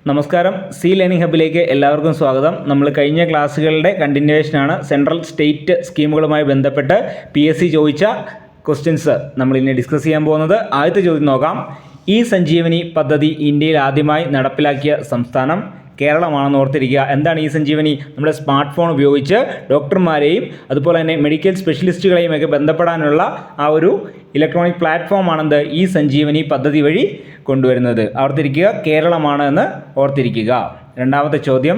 നമസ്കാരം. C learning ഹബിലേക്ക് എല്ലാവർക്കും സ്വാഗതം. നമ്മൾ കഴിഞ്ഞ ക്ലാസ്സുകളുടെ കണ്ടിന്യൂവേഷനാണ്. സെൻട്രൽ സ്റ്റേറ്റ് സ്കീമുകളുമായി ബന്ധപ്പെട്ട് PSC ചോദിച്ച ക്വസ്റ്റ്യൻസ് നമ്മളിനി ഡിസ്കസ് ചെയ്യാൻ പോകുന്നത്. ആദ്യത്തെ ചോദ്യം നോക്കാം. ഈ സഞ്ജീവനി പദ്ധതി ഇന്ത്യയിൽ ആദ്യമായി നടപ്പിലാക്കിയ സംസ്ഥാനം കേരളമാണെന്ന് ഓർത്തിരിക്കുക. എന്താണ് ഈ സഞ്ജീവനി? നമ്മുടെ സ്മാർട്ട് ഫോൺ ഉപയോഗിച്ച് ഡോക്ടർമാരെയും അതുപോലെ തന്നെ മെഡിക്കൽ സ്പെഷ്യലിസ്റ്റുകളെയും ഒക്കെ ബന്ധപ്പെടാനുള്ള ആ ഒരു ഇലക്ട്രോണിക് പ്ലാറ്റ്ഫോമാണെന്ത് ഈ സഞ്ജീവനി പദ്ധതി വഴി കൊണ്ടുവരുന്നത്. ഓർത്തിരിക്കുക, കേരളമാണ് എന്ന് ഓർത്തിരിക്കുക. രണ്ടാമത്തെ ചോദ്യം.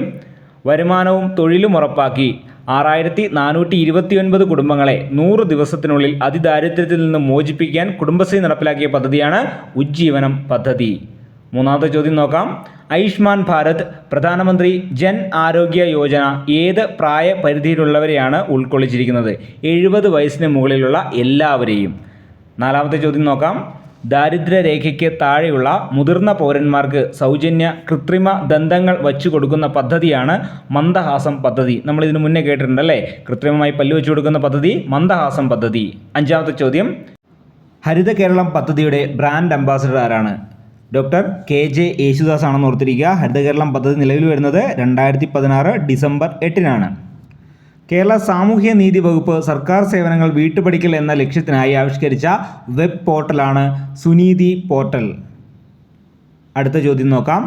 വരുമാനവും തൊഴിലും ഉറപ്പാക്കി 6429 കുടുംബങ്ങളെ 100 ദിവസത്തിനുള്ളിൽ അതിദാരിദ്ര്യത്തിൽ നിന്ന് മോചിപ്പിക്കാൻ കുടുംബശ്രീ നടപ്പിലാക്കിയ പദ്ധതിയാണ് ഉജ്ജീവനം പദ്ധതി. മൂന്നാമത്തെ ചോദ്യം നോക്കാം. ആയുഷ്മാൻ ഭാരത് പ്രധാനമന്ത്രി ജൻ ആരോഗ്യ യോജന ഏത് പ്രായപരിധിയിലുള്ളവരെയാണ് ഉൾക്കൊള്ളിച്ചിരിക്കുന്നത്? 70 വയസ്സിന് മുകളിലുള്ള എല്ലാവരെയും. നാലാമത്തെ ചോദ്യം നോക്കാം. ദാരിദ്ര്യരേഖയ്ക്ക് താഴെയുള്ള മുതിർന്ന പൗരന്മാർക്ക് സൗജന്യ കൃത്രിമ ദന്തങ്ങൾ വച്ചു കൊടുക്കുന്ന പദ്ധതിയാണ് മന്ദഹാസം പദ്ധതി. നമ്മൾ ഇതിനു മുന്നേ കേട്ടിട്ടുണ്ടല്ലേ, കൃത്രിമമായി പല്ല് വെച്ചു കൊടുക്കുന്ന പദ്ധതി മന്ദഹാസം പദ്ധതി. അഞ്ചാമത്തെ ചോദ്യം. ഹരിത കേരളം പദ്ധതിയുടെ ബ്രാൻഡ് അംബാസിഡർ ആരാണ്? ഡോക്ടർ KJ യേശുദാസ് ആണെന്ന് ഓർത്തിരിക്കുക. ഹരിത കേരളം പദ്ധതി നിലവിൽ വരുന്നത് 2016 ഡിസംബർ 8-നാണ്. കേരള സാമൂഹ്യ നീതി വകുപ്പ് സർക്കാർ സേവനങ്ങൾ വീട്ടുപടിക്കൽ എന്ന ലക്ഷ്യത്തിനായി ആവിഷ്കരിച്ച വെബ് പോർട്ടലാണ് സുനീതി പോർട്ടൽ. അടുത്ത ചോദ്യം നോക്കാം.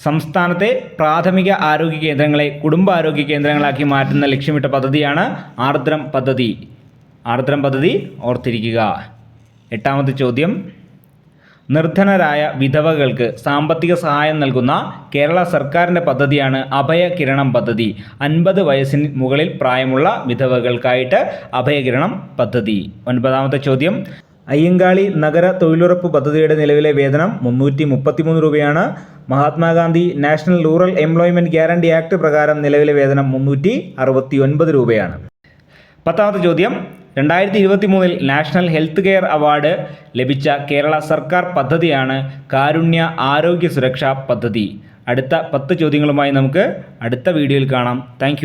സംസ്ഥാനത്തെ പ്രാഥമിക ആരോഗ്യ കേന്ദ്രങ്ങളെ കുടുംബാരോഗ്യ കേന്ദ്രങ്ങളാക്കി മാറ്റുന്ന ലക്ഷ്യമിട്ട പദ്ധതിയാണ് ആർദ്രം പദ്ധതി. ആർദ്രം പദ്ധതി ഓർത്തിരിക്കുക. എട്ടാമത്തെ ചോദ്യം. നിർധനരായ വിധവകൾക്ക് സാമ്പത്തിക സഹായം നൽകുന്ന കേരള സർക്കാരിൻ്റെ പദ്ധതിയാണ് അഭയകിരണം പദ്ധതി. 50 വയസ്സിന് മുകളിൽ പ്രായമുള്ള വിധവകൾക്കായിട്ട് അഭയകിരണം പദ്ധതി. ഒൻപതാമത്തെ ചോദ്യം. അയ്യങ്കാളി നഗര തൊഴിലുറപ്പ് പദ്ധതിയുടെ നിലവിലെ വേതനം 333 രൂപയാണ്. Mahatma Gandhi national rural employment guarantee act പ്രകാരം നിലവിലെ വേതനം 369 രൂപയാണ്. പത്താമത്തെ ചോദ്യം. 2023 നാഷണൽ ഹെൽത്ത് കെയർ അവാർഡ് ലഭിച്ച കേരള സർക്കാർ പദ്ധതിയാണ് കാരുണ്യ ആരോഗ്യ സുരക്ഷാ പദ്ധതി. അടുത്ത 10 ചോദ്യങ്ങളുമായി നമുക്ക് അടുത്ത വീഡിയോയിൽ കാണാം. താങ്ക്